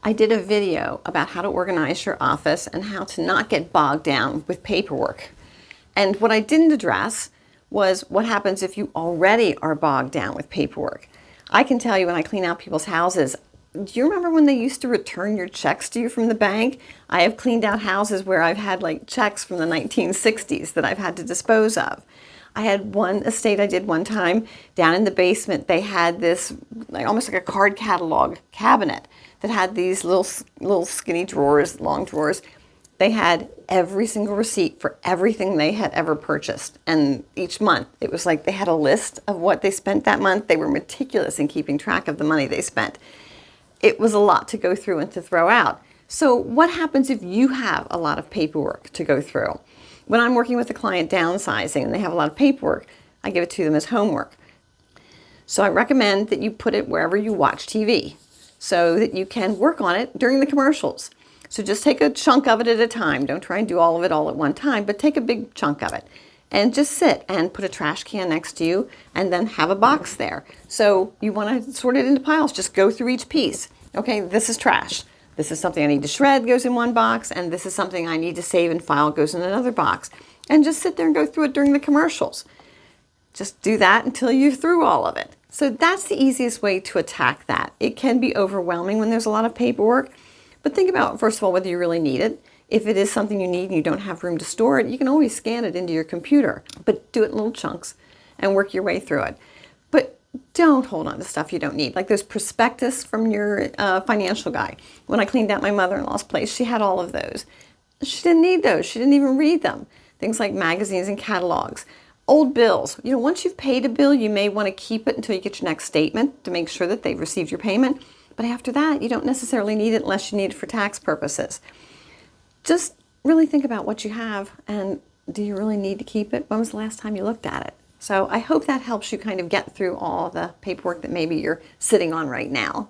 I did a video about how to organize your office and how to not get bogged down with paperwork. And what I didn't address was what happens if you already are bogged down with paperwork. I can tell you when I clean out people's houses, do you remember when they used to return your checks to you from the bank? I have cleaned out houses where I've had like checks from the 1960s that I've had to dispose of. I had one estate I did one time down in the basement. They had this almost like a card catalog cabinet that had these little skinny drawers, long drawers. They had every single receipt for everything they had ever purchased. And each month, it was like they had a list of what they spent that month. They were meticulous in keeping track of the money they spent. It was a lot to go through and to throw out. So what happens if you have a lot of paperwork to go through? When I'm working with a client downsizing and they have a lot of paperwork, I give it to them as homework. So I recommend that you put it wherever you watch TV so that you can work on it during the commercials. So just take a chunk of it at a time. Don't try and do all of it all at one time, but take a big chunk of it and just sit and put a trash can next to you and then have a box there. So you want to sort it into piles. Just go through each piece. Okay, this is trash. This is something I need to shred, goes in one box, and this is something I need to save and file, goes in another box. And just sit there and go through it during the commercials. Just do that until you're through all of it. So that's the easiest way to attack that. It can be overwhelming when there's a lot of paperwork, but think about, first of all, whether you really need it. If it is something you need and you don't have room to store it, you can always scan it into your computer, but do it in little chunks and work your way through it. But don't hold on to stuff you don't need. Like those prospectus from your financial guy. When I cleaned out my mother-in-law's place, she had all of those. She didn't need those. She didn't even read them. Things like magazines and catalogs. Old bills. You know, once you've paid a bill, you may want to keep it until you get your next statement to make sure that they've received your payment. But after that, you don't necessarily need it unless you need it for tax purposes. Just really think about what you have and do you really need to keep it? When was the last time you looked at it? So I hope that helps you kind of get through all the paperwork that maybe you're sitting on right now.